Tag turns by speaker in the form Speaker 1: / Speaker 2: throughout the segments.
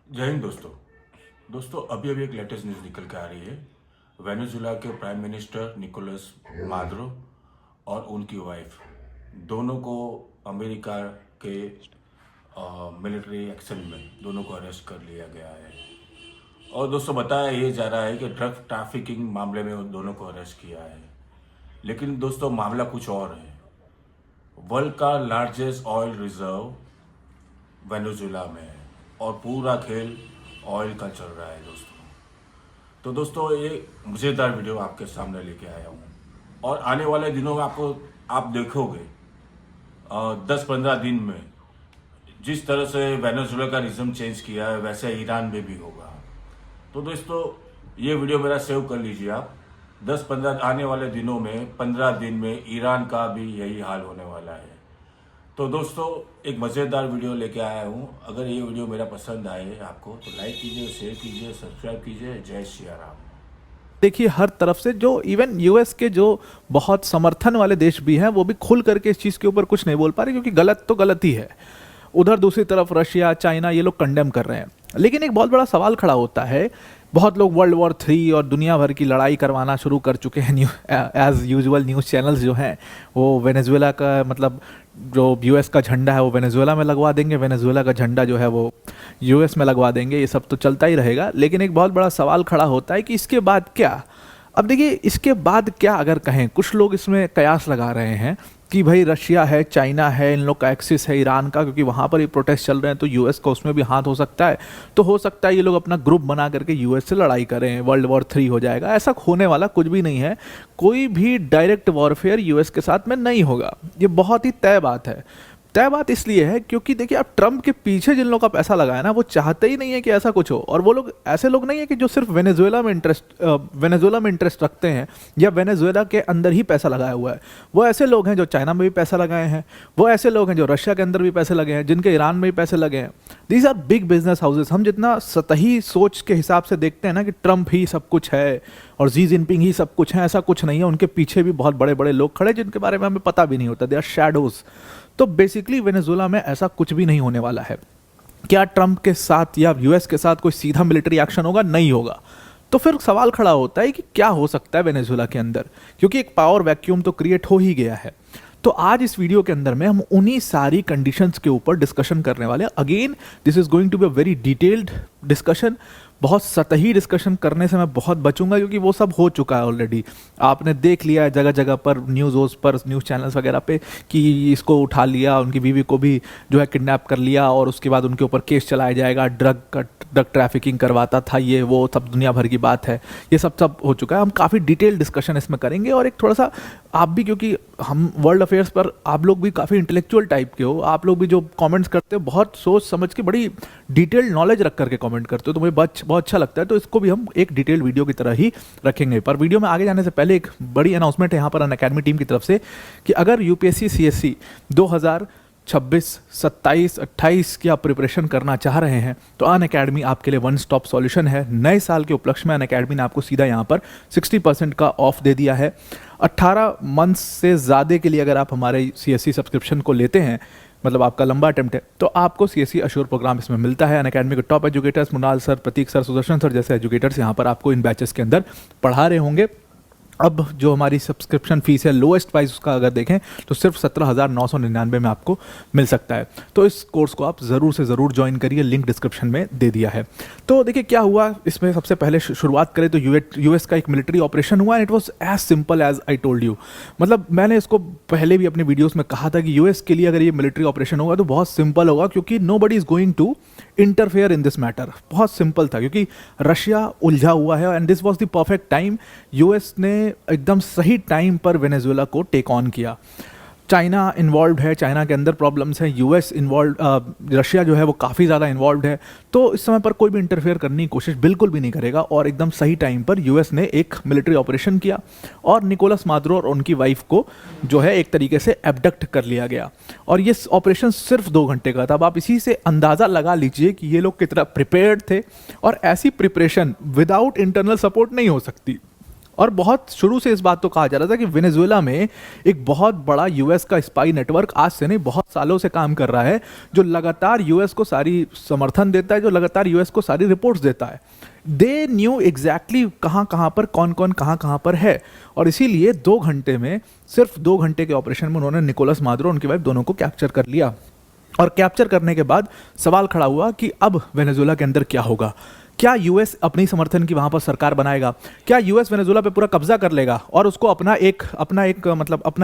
Speaker 1: जय हिंद दोस्तों अभी अभी एक लेटेस्ट न्यूज़ निकल के आ रही है। वेनेजुएला के प्राइम मिनिस्टर निकोलस मादुरो और उनकी वाइफ दोनों को अमेरिका के मिलिट्री एक्शन में दोनों को अरेस्ट कर लिया गया है। और दोस्तों बताया ये जा रहा है कि ड्रग ट्रैफिकिंग मामले में उन दोनों को अरेस्ट किया है। लेकिन दोस्तों मामला कुछ और है। वर्ल्ड का लार्जेस्ट ऑयल रिजर्व वेनेजुएला में है और पूरा खेल ऑयल का चल रहा है दोस्तों। तो दोस्तों ये मज़ेदार वीडियो आपके सामने लेके आया हूँ और आने वाले दिनों में आप देखोगे 10-15 दिन में जिस तरह से वेनेजुएला का रिज्म चेंज किया है वैसे ईरान में भी होगा। तो दोस्तों ये वीडियो मेरा सेव कर लीजिए आप। 10-15 आने वाले दिनों में 15 दिन में ईरान का भी यही हाल होने वाला है। तो दोस्तों एक मज़ेदार वीडियो लेके आया हूँ। अगर ये वीडियो मेरा पसंद आए आपको तो लाइक कीजिए, शेयर कीजिए, सब्सक्राइब कीजिए। जय श्री राम।
Speaker 2: देखिए हर तरफ से जो इवन यूएस के जो बहुत समर्थन वाले देश भी हैं वो भी खुल करके इस चीज़ के ऊपर कुछ नहीं बोल पा रहे, क्योंकि गलत तो गलत ही है। उधर दूसरी तरफ रशिया, चाइना, ये लोग कंडेम कर रहे हैं। लेकिन एक बहुत बड़ा सवाल खड़ा होता है। बहुत लोग वर्ल्ड वॉर 3 और दुनिया भर की लड़ाई करवाना शुरू कर चुके हैं। एज यूजुअल न्यूज़ चैनल्स जो हैं वो वेनेजुएला का मतलब जो यूएस का झंडा है वो वेनेजुएला में लगवा देंगे, वेनेजुएला का झंडा जो है वो यूएस में लगवा देंगे। ये सब तो चलता ही रहेगा। लेकिन एक बहुत बड़ा सवाल खड़ा होता है कि इसके बाद क्या। अब देखिए इसके बाद क्या अगर कहें, कुछ लोग इसमें कयास लगा रहे हैं कि भाई रशिया है, चाइना है, इन लोग का एक्सिस है ईरान का, क्योंकि वहाँ पर ही प्रोटेस्ट चल रहे हैं तो यूएस का उसमें भी हाथ हो सकता है। तो हो सकता है ये लोग अपना ग्रुप बना करके यूएस से लड़ाई करें, वर्ल्ड वॉर 3 हो जाएगा। ऐसा होने वाला कुछ भी नहीं है। कोई भी डायरेक्ट वॉरफेयर यूएस के साथ में नहीं होगा। ये बहुत ही तय बात है। तय बात इसलिए है क्योंकि देखिए अब ट्रंप के पीछे जिन लोगों का पैसा लगा है ना, वो चाहते ही नहीं है कि ऐसा कुछ हो। और वो लोग ऐसे लोग नहीं है कि जो सिर्फ वेनेजुएला में इंटरेस्ट रखते हैं या वेनेजुएला के अंदर ही पैसा लगाया हुआ है। वो ऐसे लोग हैं जो चाइना में भी पैसा लगाए हैं, वो ऐसे लोग हैं जो रशिया के अंदर भी पैसे लगे हैं, जिनके ईरान में भी पैसे लगे हैं। These are big business houses. हम जितना सतही सोच के हिसाब से देखते हैं ना कि ट्रंप ही सब कुछ है और जी जिनपिंग ही सब कुछ है, ऐसा कुछ नहीं है। उनके पीछे भी बहुत बड़े बड़े लोग खड़े जिनके बारे में हमें पता भी नहीं होता। They are shadows. तो बेसिकली वेनेजुएला में ऐसा कुछ भी नहीं होने वाला है। क्या ट्रंप के साथ या यूएस के साथ कोई सीधा मिलिट्री एक्शन होगा? नहीं होगा। तो फिर सवाल खड़ा होता है कि क्या हो सकता है वेनेजुएला के अंदर, क्योंकि एक पावर वैक्यूम तो क्रिएट हो ही गया है। तो आज इस वीडियो के अंदर में हम उन्हीं सारी कंडीशंस के ऊपर डिस्कशन करने वाले हैं। Again this is going to be a very detailed discussion. बहुत सतही डिस्कशन करने से मैं बहुत बचूंगा, क्योंकि वो सब हो चुका है ऑलरेडी। आपने देख लिया है जगह जगह पर, न्यूज़ पर, न्यूज़ चैनल्स वगैरह पे कि इसको उठा लिया, उनकी बीवी को भी जो है किडनैप कर लिया और उसके बाद उनके ऊपर केस चलाया जाएगा, ड्रग ट्रैफिकिंग करवाता था, ये वो सब दुनिया भर की बात है। ये सब हो चुका है। हम काफ़ी डिटेल डिस्कशन इसमें करेंगे। और एक थोड़ा सा आप भी, क्योंकि हम वर्ल्ड अफेयर्स पर आप लोग भी काफ़ी इंटेलेक्चुअल टाइप के हो, आप लोग भी जो कमेंट्स करते हो बहुत सोच समझ के बड़ी डिटेल्ड नॉलेज रख करके कमेंट करते हो, तो मुझे बहुत अच्छा लगता है। तो इसको भी हम एक डिटेल्ड वीडियो की तरह ही रखेंगे। पर वीडियो में आगे जाने से पहले एक बड़ी अनाउंसमेंट है यहाँ पर अनअकैडमी टीम की तरफ से कि अगर यूपीएससी सीएससी 2026, 27, 28 की आप प्रिपरेशन करना चाह रहे हैं तो अनअकैडमी आपके लिए वन स्टॉप सॉल्यूशन है। नए साल के उपलक्ष्य में अनअकैडमी ने आपको सीधा यहाँ पर 60% का ऑफ दे दिया है। 18 मंथ्स से ज़्यादा के लिए अगर आप हमारे सीएससी सब्सक्रिप्शन को लेते हैं, मतलब आपका लंबा अटेम्प्ट है, तो आपको सीएससी अश्योर प्रोग्राम इसमें मिलता है। अनअकैडमी के टॉप एजुकेटर्स मुनाल सर, प्रतीक सर, सुदर्शन सर जैसे एजुकेटर्स यहाँ पर आपको इन बैचेस के अंदर पढ़ा रहे होंगे। अब जो हमारी सब्सक्रिप्शन फीस है, लोएस्ट प्राइस उसका अगर देखें तो सिर्फ 17,999 में आपको मिल सकता है। तो इस कोर्स को आप ज़रूर से ज़रूर ज्वाइन करिए, लिंक डिस्क्रिप्शन में दे दिया है। तो देखिए क्या हुआ इसमें। सबसे पहले शुरुआत करें तो यूएस का एक मिलिट्री ऑपरेशन हुआ। It was as simple as I told you. मतलब मैंने इसको पहले भी अपने वीडियोज़ में कहा था कि यूएस के लिए अगर ये मिलिट्री ऑपरेशन होगा तो बहुत सिंपल होगा, क्योंकि nobody is going to interfere in this matter. बहुत सिंपल था क्योंकि रशिया उलझा हुआ है and this was the perfect time. US ने एकदम सही टाइम पर वेनेजुएला को टेक ऑन किया। चाइना इन्वॉल्व है, चाइना के अंदर प्रॉब्लम्स हैं, यूएस इन्वॉल्व, रशिया जो है वो काफ़ी ज़्यादा इन्वॉल्व है। तो इस समय पर कोई भी इंटरफेयर करने की कोशिश बिल्कुल भी नहीं करेगा। और एकदम सही टाइम पर यूएस ने एक मिलिट्री ऑपरेशन किया और निकोलस मादुरो और उनकी वाइफ को जो है एक तरीके से एबडक्ट कर लिया गया। और ये ऑपरेशन सिर्फ 2 घंटे का था। अब आप इसी से अंदाज़ा लगा लीजिए कि ये लोग कितना प्रिपेयर्ड थे। और ऐसी प्रिपरेशन विदाउट इंटरनल सपोर्ट नहीं हो सकती। और बहुत शुरू से इस बात तो कहा जा रहा था कि वेनेजुएला में एक बहुत बड़ा यूएस का स्पाई नेटवर्क आज से नहीं बहुत सालों से काम कर रहा है, जो लगातार यूएस को सारी समर्थन देता है, जो लगातार यूएस को सारी रिपोर्ट्स देता है। दे न्यू एग्जैक्टली कहाँ कहाँ पर कौन कौन कहाँ कहाँ पर है, और इसीलिए 2 घंटे में, सिर्फ 2 घंटे के ऑपरेशन में उन्होंने निकोलस मादुरो और उनकी वाइफ दोनों को कैप्चर कर लिया। और कैप्चर करने के बाद सवाल खड़ा हुआ कि अब वेनेजुएला के अंदर क्या होगा। क्या यूएस अपनी समर्थन की वहां पर सरकार बनाएगा? क्या यूएस वेनेजुएला पे पूरा कब्जा कर लेगा और उसको अपना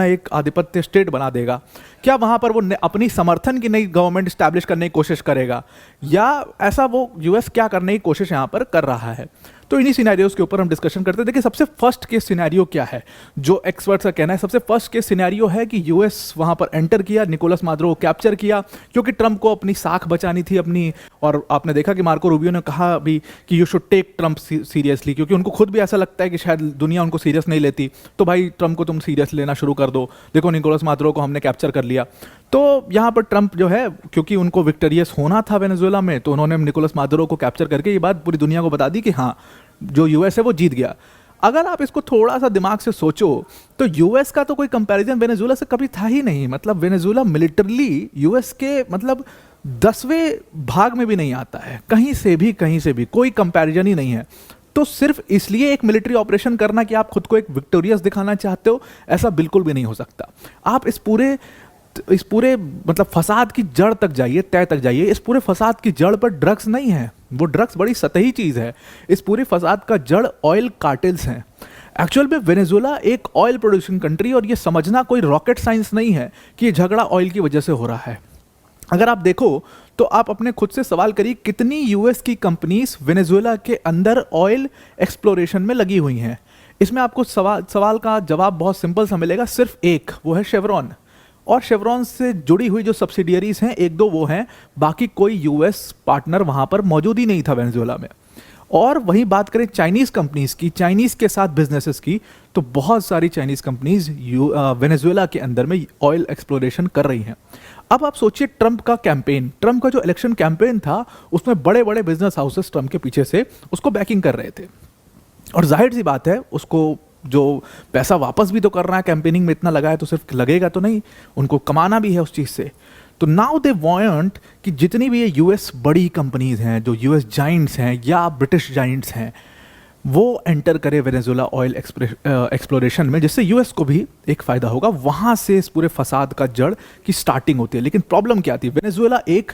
Speaker 2: एक आधिपत्य स्टेट बना देगा? क्या वहां पर वो अपनी समर्थन की नई गवर्नमेंट स्टैब्लिश करने की कोशिश करेगा, या ऐसा वो यूएस क्या करने की कोशिश यहां पर कर रहा है? तो इन्हीं सिनेरियोज के ऊपर हम डिस्कशन करते हैं। देखिए, सबसे फर्स्ट केस सिनेरियो क्या है, जो एक्सपर्ट्स का कहना है, सबसे फर्स्ट केस सिनेरियो है कि यूएस वहां पर एंटर किया, निकोलस मादुरो को कैप्चर किया, क्योंकि ट्रंप को अपनी साख बचानी थी अपनी। और आपने देखा कि मार्को रूबियो ने कहा अभी कि you should take Trump seriously, क्योंकि उनको खुद भी ऐसा लगता है कि शायद दुनिया उनको सीरियस नहीं लेती, तो भाई ट्रंप को तुम सीरियस लेना शुरू कर दो। देखो, निकोलस मादुरो को हमने कैप्चर कर लिया। तो यहाँ पर ट्रंप जो है, क्योंकि उनको विक्टोरियस होना था वेनेजुएला में, तो उन्होंने निकोलस मादुरो को कैप्चर करके ये बात पूरी दुनिया को बता दी कि हाँ, जो यूएस है वो जीत गया। अगर आप इसको थोड़ा सा दिमाग से सोचो तो यूएस का तो कोई कंपैरिजन वेनेजुएला से कभी था ही नहीं। मतलब वेनेजुएला मिलिटरली यूएस के 10वें भाग में भी नहीं आता है, कहीं से भी कोई कंपैरिजन ही नहीं है। तो सिर्फ इसलिए एक मिलिट्री ऑपरेशन करना कि आप खुद को एक विक्टोरियस दिखाना चाहते हो, ऐसा बिल्कुल भी नहीं हो सकता। आप इस पूरे फसाद की जड़ तक जाइए, तय तक जाइए। इस पूरे फसाद की जड़ पर ड्रग्स नहीं है, वो ड्रग्स बड़ी सतही चीज है। इस पूरे फसाद का जड़ ऑयल कार्टेल्स हैं। एक्चुअल में वेनेजुएला एक ऑयल प्रोड्यूसिंग कंट्री, और ये समझना कोई रॉकेट साइंस नहीं है कि ये झगड़ा ऑयल की वजह से हो रहा है। अगर आप देखो तो आप अपने खुद से सवाल करिए, कितनी यूएस की कंपनीज वेनेजुएला के अंदर ऑयल एक्सप्लोरेशन में लगी हुई हैं। इसमें आपको सवाल का जवाब बहुत सिंपल सा मिलेगा, सिर्फ एक, वो है शेवरॉन। और शेवरॉन से जुड़ी हुई जो सब्सिडियरीज हैं, 1-2 वो हैं, बाकी कोई यूएस पार्टनर वहां पर मौजूद ही नहीं था वेनेजुएला में। और वहीं बात करें चाइनीज कंपनीज की, चाइनीज के साथ बिजनेसेस की, तो बहुत सारी चाइनीज कंपनीज वेनेजुएला के अंदर में ऑयल एक्सप्लोरेशन कर रही हैं। अब आप सोचिए ट्रंप का जो इलेक्शन कैंपेन था, उसमें बड़े बड़े बिजनेस हाउसेस ट्रंप के पीछे से उसको बैकिंग कर रहे थे, और जाहिर सी बात है उसको जो पैसा वापस भी तो करना है, कैंपेनिंग में इतना लगा है तो सिर्फ लगेगा तो नहीं, उनको कमाना भी है उस चीज़ से। तो नाउ दे वांट कि जितनी भी ये यूएस बड़ी कंपनीज हैं, जो यूएस जाइंट्स हैं या ब्रिटिश जाइंट्स हैं, वो एंटर करे वेनेजुएला ऑयल एक्सप्लोरेशन में, जिससे यूएस को भी एक फ़ायदा होगा। वहाँ से इस पूरे फसाद का जड़ की स्टार्टिंग होती है। लेकिन प्रॉब्लम क्या थी, वेनेजुएला एक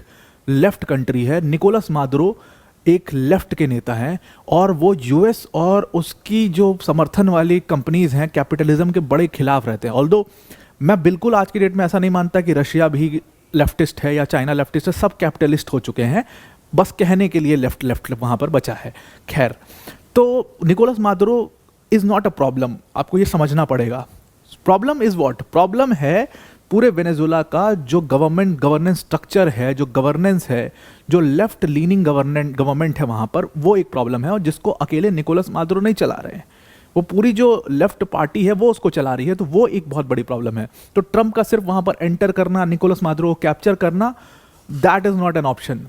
Speaker 2: लेफ्ट कंट्री है, निकोलस मादुरो एक लेफ्ट के नेता हैं, और वो यूएस और उसकी जो समर्थन वाली कंपनीज हैं कैपिटलिज्म के बड़े खिलाफ रहते हैं। ऑल्दो मैं बिल्कुल आज की डेट में ऐसा नहीं मानता कि रशिया भी लेफ्टिस्ट है या चाइना लेफ्टिस्ट है, सब कैपिटलिस्ट हो चुके हैं, बस कहने के लिए लेफ्ट वहाँ पर बचा है। खैर, तो Nicolas Maduro is not a problem, आपको ये समझना पड़ेगा। प्रॉब्लम इज़ व्हाट, प्रॉब्लम है पूरे वेनेजुएला का जो गवर्नेंस स्ट्रक्चर है, जो गवर्नेंस है, जो लेफ्ट लीनिंग गवर्नमेंट है वहाँ पर, वो एक प्रॉब्लम है, और जिसको अकेले निकोलस मादुरो नहीं चला रहे हैं, वो पूरी जो लेफ्ट पार्टी है वो उसको चला रही है। तो वो एक बहुत बड़ी प्रॉब्लम है। तो ट्रंप का सिर्फ वहाँ पर एंटर करना, निकोलस मादुरो को कैप्चर करना, that is not an option.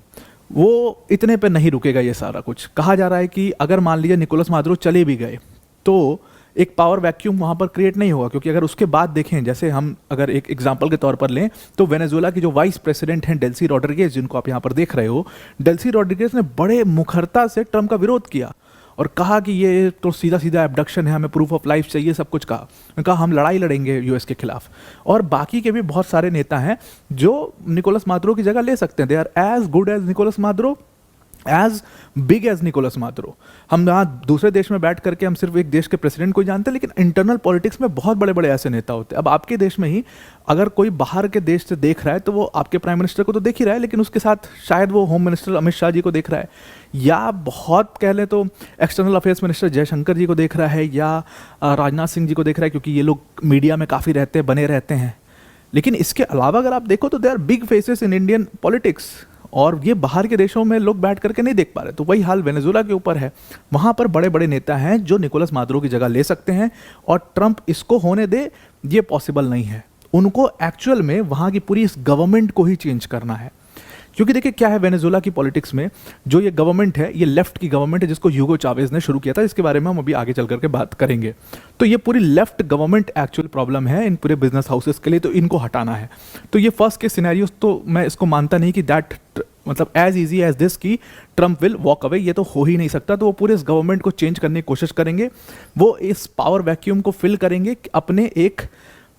Speaker 2: वो इतने पे नहीं रुकेगा ये सारा कुछ। कहा जा रहा है कि अगर मान लीजिए निकोलस मादुरो चले भी गए तो एक पावर वैक्यूम वहाँ पर क्रिएट नहीं होगा, क्योंकि अगर उसके बाद देखें, जैसे हम अगर एक एग्जांपल के तौर पर लें, तो वेनेजुएला की जो वाइस प्रेसिडेंट हैं डेल्सी रॉड्रिगेज, जिनको आप यहाँ पर देख रहे हो, डेल्सी रॉड्रिगेज ने बड़े मुखरता से ट्रंप का विरोध किया और कहा कि ये तो सीधा सीधा एब्डक्शन है, हमें प्रूफ ऑफ लाइफ चाहिए, सब कुछ कहा हम लड़ाई लड़ेंगे यूएस के खिलाफ। और बाकी के भी बहुत सारे नेता हैं जो निकोलस मादुरो की जगह ले सकते हैं। They are as good as Nicolas Maduro, as big as Nicolas Maduro. हम यहाँ दूसरे देश में बैठ करके हम सिर्फ एक देश के प्रेसिडेंट को जानते हैं, लेकिन इंटरनल पॉलिटिक्स में बहुत बड़े बड़े ऐसे नेता होते हैं। अब आपके देश में ही अगर कोई बाहर के देश से देख रहा है तो वो आपके प्राइम मिनिस्टर को तो देख ही रहा है, लेकिन उसके साथ शायद वो होम मिनिस्टर अमित शाह जी को देख रहा है, या बहुत कह लें तो एक्सटर्नल अफेयर्स मिनिस्टर जयशंकर जी को देख रहा है, या राजनाथ सिंह जी को देख रहा है, क्योंकि ये लोग मीडिया में काफ़ी बने रहते हैं। लेकिन इसके अलावा अगर आप देखो तो they are big faces in Indian politics, और ये बाहर के देशों में लोग बैठ करके नहीं देख पा रहे। तो वही हाल वेनेजुएला के ऊपर है। वहाँ पर बड़े बड़े नेता हैं जो निकोलस मादुरो की जगह ले सकते हैं, और ट्रंप इसको होने दे, ये पॉसिबल नहीं है। उनको एक्चुअल में वहाँ की पूरी इस गवर्नमेंट को ही चेंज करना है। क्योंकि देखिए क्या है वेनेजुएला की पॉलिटिक्स में, जो ये गवर्नमेंट है ये लेफ्ट की गवर्नमेंट है जिसको ह्यूगो चावेज ने शुरू किया था, इसके बारे में हम अभी आगे चल करके बात करेंगे। तो ये पूरी लेफ्ट गवर्नमेंट एक्चुअल प्रॉब्लम है इन पूरे बिजनेस हाउसेस के लिए, तो इनको हटाना है। तो ये फर्स्ट के सिनेरियो तो मैं इसको मानता नहीं कि दैट मतलब एज इजी एज दिस कि ट्रम्प विल वॉक अवे, ये तो हो ही नहीं सकता। तो वो पूरे इस गवर्नमेंट को चेंज करने की कोशिश करेंगे, वो इस पावर वैक्यूम को फिल करेंगे अपने एक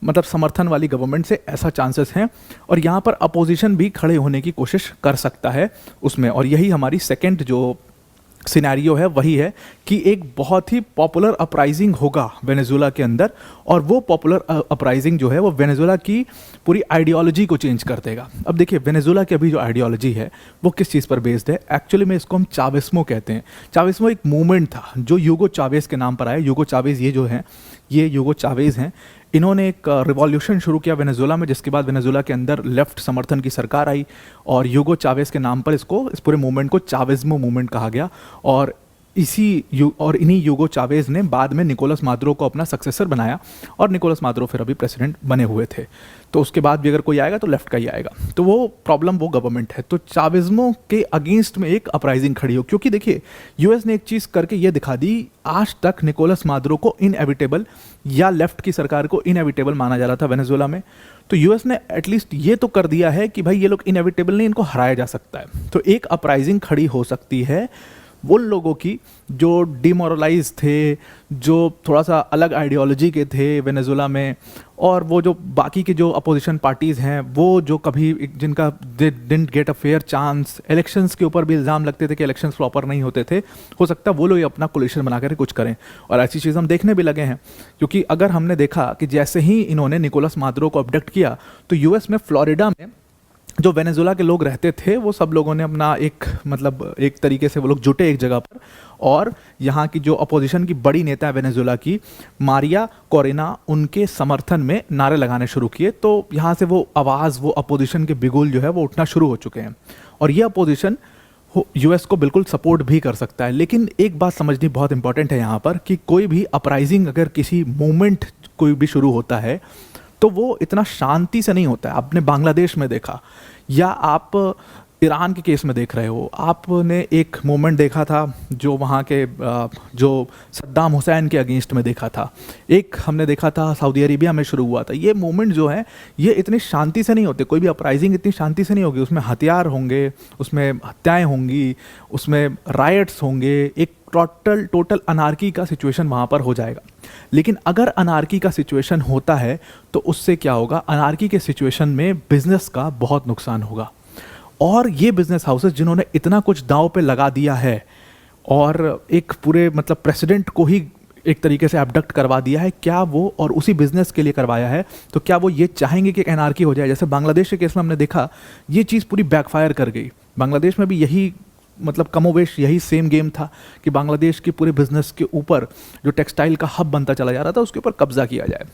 Speaker 2: मतलब समर्थन वाली गवर्नमेंट से, ऐसा चांसेस हैं। और यहाँ पर अपोजिशन भी खड़े होने की कोशिश कर सकता है उसमें, और यही हमारी सेकेंड जो सिनेरियो है वही है कि एक बहुत ही पॉपुलर अपराइजिंग होगा वेनेजुएला के अंदर, और वो पॉपुलर अपराइजिंग जो है वो वेनेजुएला की पूरी आइडियोलॉजी को चेंज कर देगा। अब देखिए वेनेजुएला की अभी जो आइडियोलॉजी है वो किस चीज़ पर बेस्ड है, एक्चुअली में इसको हम चावेस्मो कहते हैं। चावेस्मो एक मूवमेंट था जो यूगो चावेज के नाम पर आया। यूगो चावेज ये जो हैं, ये यूगो चावेज हैं, इन्होंने एक रिवॉल्यूशन शुरू किया वेनेजुएला में, जिसके बाद वेनेजुएला के अंदर लेफ्ट समर्थन की सरकार आई, और यूगो चावेज के नाम पर इसको, इस पूरे मूवमेंट को चावेस्मो मूवमेंट कहा गया। और इन्हीं यूगो चावेज ने बाद में निकोलस मादुरो को अपना सक्सेसर बनाया, और निकोलस मादुरो फिर अभी प्रेसिडेंट बने हुए थे। तो उसके बाद भी अगर कोई आएगा तो लेफ्ट का ही आएगा। तो वो प्रॉब्लम वो गवर्नमेंट है। तो चावेज्मो के अगेंस्ट में एक अपराइजिंग खड़ी हो, क्योंकि देखिए यूएस ने एक चीज़ करके ये दिखा दी, आज तक निकोलस मादुरो को इनएविटेबल या लेफ्ट की सरकार को इनएविटेबल माना जा रहा था वेनेजुएला में। तो यूएस ने एटलीस्ट ये तो कर दिया है कि भाई ये लोग इनएविटेबल नहीं, इनको हराया जा सकता है। तो एक अपराइजिंग खड़ी हो सकती है वो लोगों की जो डिमोरलाइज थे, जो थोड़ा सा अलग आइडियोलॉजी के थे वेनेजुएला में, और वो जो बाकी के जो अपोजिशन पार्टीज़ हैं, वो जो कभी जिनका didn't get a fair chance, elections के ऊपर भी इल्ज़ाम लगते थे कि इलेक्शंस प्रॉपर नहीं होते थे, हो सकता है वो लोग अपना कोलिशन बना कर कुछ करें। और ऐसी चीज़ हम देखने भी लगे हैं, क्योंकि अगर हमने देखा कि जैसे ही इन्होंने निकोलस मादुरो को अबडक्ट किया, तो यूएस में फ्लोरिडा में जो वेनेजुएला के लोग रहते थे वो सब लोगों ने अपना एक मतलब एक तरीके से वो लोग जुटे एक जगह पर, और यहाँ की जो अपोजिशन की बड़ी नेता है वेनेजुएला की, मारिया कोरेना, उनके समर्थन में नारे लगाने शुरू किए। तो यहाँ से वो आवाज़, वो अपोजिशन के बिगुल जो है वो उठना शुरू हो चुके हैं, और ये अपोजिशन यूएस को बिल्कुल सपोर्ट भी कर सकता है। लेकिन एक बात समझनी बहुत इंपॉर्टेंट है यहाँ पर कि कोई भी अपराइजिंग, अगर किसी मूवमेंट कोई भी शुरू होता है तो वो इतना शांति से नहीं होता है। आपने बांग्लादेश में देखा, या आप ईरान के केस में देख रहे हो, आपने एक मोमेंट देखा था जो वहाँ के जो सद्दाम हुसैन के अगेंस्ट में देखा था, एक हमने देखा था सऊदी अरेबिया में शुरू हुआ था। ये मूवमेंट जो है ये इतनी शांति से नहीं होते, कोई भी अपराइजिंग इतनी शांति से नहीं होगी, उसमें हथियार होंगे, उसमें हत्याएं होंगी, उसमें राइट्स होंगे, एक टोटल अनार्की का सिचुएशन वहाँ पर हो जाएगा। लेकिन अगर अनार्की का सिचुएशन होता है तो उससे क्या होगा, अनार्की के सिचुएशन में बिजनेस का बहुत नुकसान होगा। और ये बिजनेस हाउसेस जिन्होंने इतना कुछ दांव पे लगा दिया है और एक पूरे मतलब प्रेसिडेंट को ही एक तरीके से अबडक्ट करवा दिया है, क्या वो, और उसी बिजनेस के लिए करवाया है, तो क्या वो ये चाहेंगे कि एनार्की हो जाए? जैसे बांग्लादेश के केस में हमने देखा ये चीज़ पूरी बैकफायर कर गई। बांग्लादेश में भी यही मतलब कमोवेश यही सेम गेम था कि बांग्लादेश के पूरे बिजनेस के ऊपर जो टेक्सटाइल का हब बनता चला जा रहा था उसके ऊपर कब्जा किया जाए।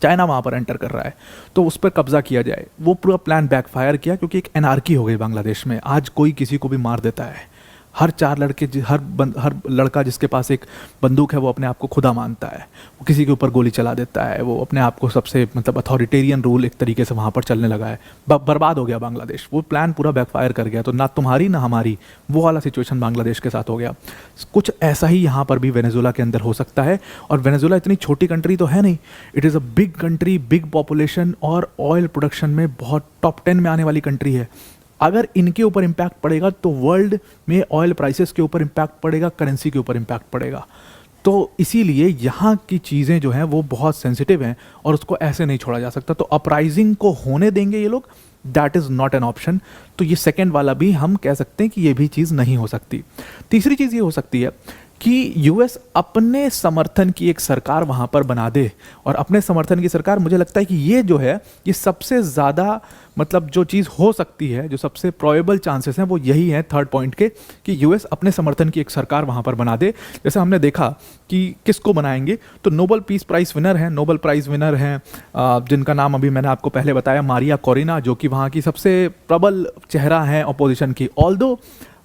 Speaker 2: चाइना वहाँ पर एंटर कर रहा है तो उस पर कब्जा किया जाए। वो पूरा प्लान बैकफायर किया क्योंकि एक एनार्की हो गई बांग्लादेश में। आज कोई किसी को भी मार देता है, हर चार लड़के हर लड़का जिसके पास एक बंदूक है वो अपने आप को खुदा मानता है, वो किसी के ऊपर गोली चला देता है, वो अपने आप को सबसे मतलब अथॉरिटेरियन रूल एक तरीके से वहाँ पर चलने लगा है। बर्बाद हो गया बांग्लादेश, वो प्लान पूरा बैकफायर कर गया। तो ना तुम्हारी ना हमारी, वो वाला सिचुएशन बांग्लादेश के साथ हो गया। कुछ ऐसा ही यहाँ पर भी वेनेजुएला के अंदर हो सकता है। और वेनेजुएला इतनी छोटी कंट्री तो है नहीं, it is a big country, big population, और ऑयल प्रोडक्शन में बहुत टॉप 10 में आने वाली कंट्री है। अगर इनके ऊपर इम्पैक्ट पड़ेगा तो वर्ल्ड में ऑयल प्राइसेस के ऊपर इम्पैक्ट पड़ेगा, करेंसी के ऊपर इम्पैक्ट पड़ेगा। तो इसीलिए यहाँ की चीज़ें जो हैं वो बहुत सेंसिटिव हैं और उसको ऐसे नहीं छोड़ा जा सकता। तो अपराइजिंग को होने देंगे ये लोग, that is not an option. तो ये सेकेंड वाला भी हम कह सकते हैं कि ये भी चीज़ नहीं हो सकती। तीसरी चीज़ ये हो सकती है कि यूएस अपने समर्थन की एक सरकार वहाँ पर बना दे। और अपने समर्थन की सरकार, मुझे लगता है कि ये जो है ये सबसे ज़्यादा मतलब जो चीज़ हो सकती है, जो सबसे प्रोबेबल चांसेस हैं वो यही हैं थर्ड पॉइंट के, कि यूएस अपने समर्थन की एक सरकार वहाँ पर बना दे। जैसे हमने देखा कि किसको बनाएंगे, तो नोबेल पीस प्राइज़ विनर हैं, नोबेल प्राइज़ विनर हैं जिनका नाम अभी मैंने आपको पहले बताया, मारिया कोरेना, जो कि वहाँ की सबसे प्रबल चेहरा हैं अपोजिशन की। ऑल्दो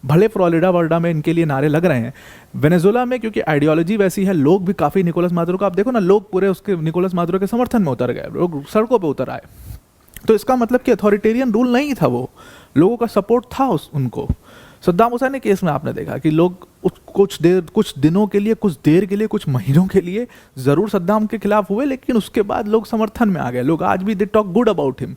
Speaker 2: भले फ्लोरिडा वर्डा में इनके लिए नारे लग रहे हैं, वेनेजुएला में क्योंकि आइडियोलॉजी वैसी है, लोग भी काफ़ी निकोलस मादुरो को, आप देखो ना, लोग पूरे उसके निकोलस मादुरो के समर्थन में उतर गए, लोग सड़कों पे उतर आए। तो इसका मतलब कि अथॉरिटेरियन रूल नहीं था वो, लोगों का सपोर्ट था उनको। सद्दाम हुसैन के केस में आपने देखा कि लोग कुछ दिनों के लिए, कुछ देर के लिए, कुछ महीनों के लिए ज़रूर सद्दाम के खिलाफ हुए, लेकिन उसके बाद लोग समर्थन में आ गए। लोग आज भी they talk good about him.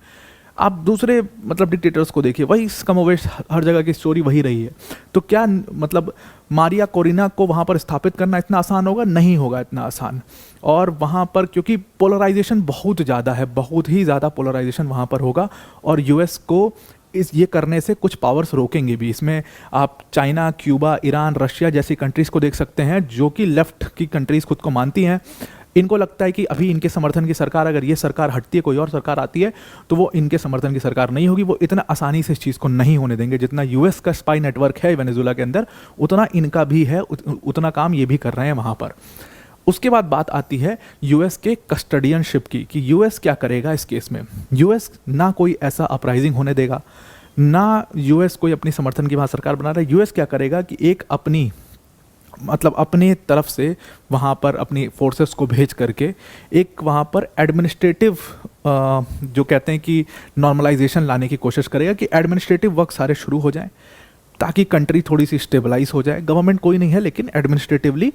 Speaker 2: आप दूसरे मतलब डिक्टेटर्स को देखिए, वही कमोवेश हर जगह की स्टोरी वही रही है। तो क्या मतलब मारिया कोरिना को वहाँ पर स्थापित करना इतना आसान होगा? नहीं होगा इतना आसान। और वहाँ पर क्योंकि पोलराइजेशन बहुत ज़्यादा है, बहुत ही ज़्यादा पोलराइजेशन वहाँ पर होगा, और यूएस को ये करने से कुछ पावर्स रोकेंगे भी। इसमें आप चाइना, क्यूबा, ईरान, रशिया जैसी कंट्रीज़ को देख सकते हैं जो कि लेफ्ट की कंट्रीज़ खुद को मानती हैं। इनको लगता है कि अभी इनके समर्थन की सरकार, अगर ये सरकार हटती है, कोई और सरकार आती है, तो वो इनके समर्थन की सरकार नहीं होगी। वो इतना आसानी से इस चीज़ को नहीं होने देंगे। जितना यूएस का स्पाई नेटवर्क है वेनेजुएला के अंदर, उतना इनका भी है, उतना काम ये भी कर रहे हैं वहाँ पर। उसके बाद बात आती है यूएस के कस्टडियनशिप की, कि यूएस क्या करेगा इस केस में। यूएस ना कोई ऐसा अपराइजिंग होने देगा, ना यूएस कोई अपनी समर्थन की वहाँ सरकार बना रहा है। यूएस क्या करेगा कि एक अपनी मतलब अपने तरफ से वहाँ पर अपनी फोर्सेस को भेज करके एक वहाँ पर एडमिनिस्ट्रेटिव जो कहते हैं कि नॉर्मलाइजेशन लाने की कोशिश करेगा, कि एडमिनिस्ट्रेटिव वर्क सारे शुरू हो जाएं ताकि कंट्री थोड़ी सी स्टेबलाइज हो जाए। गवर्नमेंट कोई नहीं है, लेकिन एडमिनिस्ट्रेटिवली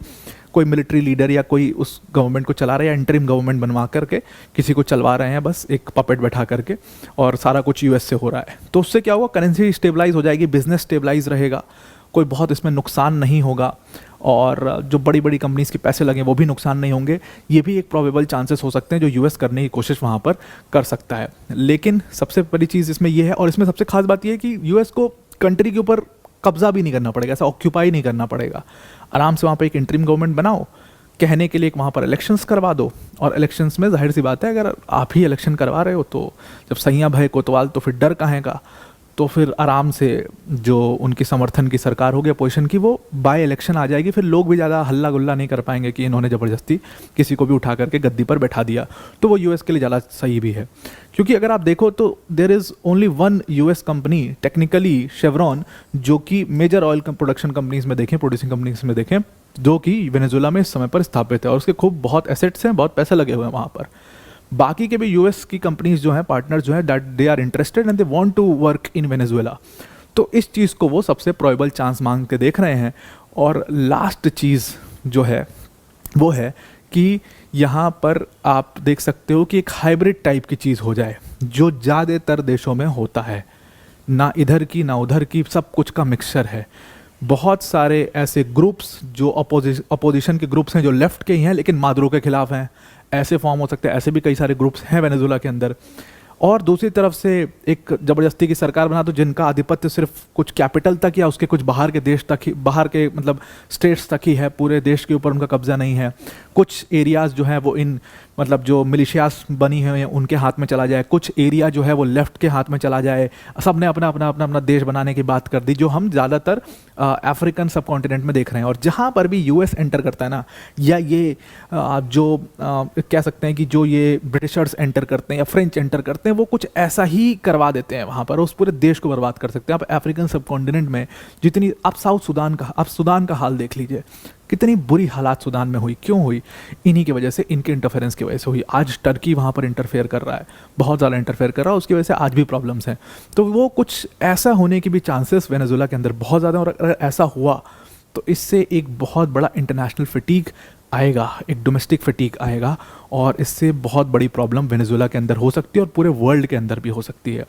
Speaker 2: कोई मिलिट्री लीडर या कोई उस गवर्नमेंट को चला रहा है, या इंटरिम गवर्नमेंट बनवा करके किसी को चलवा रहे हैं, बस एक पपेट बैठा करके, और सारा कुछ यूएस से हो रहा है। तो उससे क्या होगा, करेंसी स्टेबलाइज हो जाएगी, बिजनेस स्टेबलाइज रहेगा, कोई बहुत इसमें नुकसान नहीं होगा, और जो बड़ी बड़ी कंपनीज के पैसे लगे वो भी नुकसान नहीं होंगे। ये भी एक प्रोबेबल चांसेस हो सकते हैं जो यूएस करने की कोशिश वहाँ पर कर सकता है। लेकिन सबसे बड़ी चीज़ इसमें यह है, और इसमें सबसे खास बात यह है कि यूएस को कंट्री के ऊपर कब्जा भी नहीं करना पड़ेगा, ऐसा ऑक्यूपाई नहीं करना पड़ेगा। आराम से वहाँ पर एक इंटरिम गवर्नमेंट बनाओ, कहने के लिए एक वहाँ पर इलेक्शंस करवा दो, और इलेक्शंस में जाहिर सी बात है अगर आप ही इलेक्शन करवा रहे हो तो जब सैयां भय कोतवाल तो फिर डर कहाँ का। तो फिर आराम से जो उनकी समर्थन की सरकार होगी, अपोजिशन की, वो बाय इलेक्शन आ जाएगी। फिर लोग भी ज़्यादा हल्ला गुल्ला नहीं कर पाएंगे कि इन्होंने ज़बरदस्ती किसी को भी उठा करके गद्दी पर बैठा दिया। तो वो यूएस के लिए ज़्यादा सही भी है, क्योंकि अगर आप देखो तो there is only one US company technically, Chevron, जो कि मेजर ऑयल प्रोडक्शन कंपनीज में देखें, प्रोड्यूसिंग कंपनीज में देखें, जो कि वेनेजुएला में इस समय पर स्थापित है, और उसके खूब बहुत एसेट्स हैं, बहुत पैसे लगे हुए हैं वहाँ पर। बाकी के भी यूएस की कंपनीज जो हैं, पार्टनर्स जो हैं, that they are interested and they want to work in Venezuela. तो इस चीज़ को वो सबसे प्रोबेबल चांस मांग के देख रहे हैं। और लास्ट चीज़ जो है वो है कि यहाँ पर आप देख सकते हो कि एक हाइब्रिड टाइप की चीज़ हो जाए, जो ज़्यादातर देशों में होता है, ना इधर की ना उधर की, सब कुछ का मिक्सचर है। बहुत सारे ऐसे ग्रुप्स जो अपोजिशन के ग्रुप्स हैं, जो लेफ्ट के ही हैं लेकिन मादुरो के खिलाफ हैं, ऐसे फॉर्म हो सकते हैं। ऐसे भी कई सारे ग्रुप्स हैं वेनेजुएला के अंदर। और दूसरी तरफ से एक ज़बरदस्ती की सरकार बना दो, जिनका आधिपत्य सिर्फ कुछ कैपिटल तक या उसके कुछ बाहर के देश तक ही, बाहर के मतलब स्टेट्स तक ही है, पूरे देश के ऊपर उनका कब्जा नहीं है। कुछ एरियाज़ जो हैं वो इन मतलब जो मिलिशियास बनी हुई हैं उनके हाथ में चला जाए, कुछ एरिया जो है वो लेफ्ट के हाथ में चला जाए। सब ने अपना अपना अपना अपना देश बनाने की बात कर दी, जो हम ज़्यादातर अफ्रीकन सब कॉन्टिनेंट में देख रहे हैं। और जहाँ पर भी यूएस एंटर करता है ना, या ये जो कह सकते हैं कि जो ये ब्रिटिशर्स एंटर करते हैं या फ्रेंच एंटर करते हैं, वो कुछ ऐसा ही करवा देते हैं वहाँ पर, उस पूरे देश को बर्बाद कर सकते हैं। आप अफ्रीकन सब कॉन्टिनेंट में जितनी, आप सुदान का हाल देख लीजिए, कितनी बुरी हालात सुदान में हुई। क्यों हुई? इन्हीं की वजह से, इनके इंटरफेरेंस की वजह से हुई। आज टर्की वहाँ पर इंटरफेयर कर रहा है, बहुत ज़्यादा इंटरफेयर कर रहा है, उसकी वजह से आज भी प्रॉब्लम्स हैं। तो वो कुछ ऐसा होने की भी चांसेस वेनेजुएला के अंदर बहुत ज़्यादा। और अगर ऐसा हुआ तो इससे एक बहुत बड़ा इंटरनेशनल फटीग आएगा, एक डोमेस्टिक फटीग आएगा, और इससे बहुत बड़ी प्रॉब्लम वेनेजुएला के अंदर हो सकती है और पूरे वर्ल्ड के अंदर भी हो सकती है।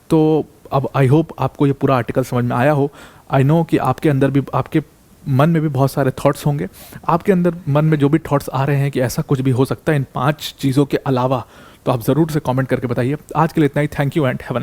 Speaker 2: तो अब आई होप आपको ये पूरा आर्टिकल समझ में आया हो। आई नो कि आपके अंदर भी, आपके मन में भी बहुत सारे थॉट्स होंगे। आपके अंदर मन में जो भी थॉट्स आ रहे हैं कि ऐसा कुछ भी हो सकता है इन 5 चीज़ों के अलावा, तो आप ज़रूर से कमेंट करके बताइए। आज के लिए इतना ही। Thank you and have a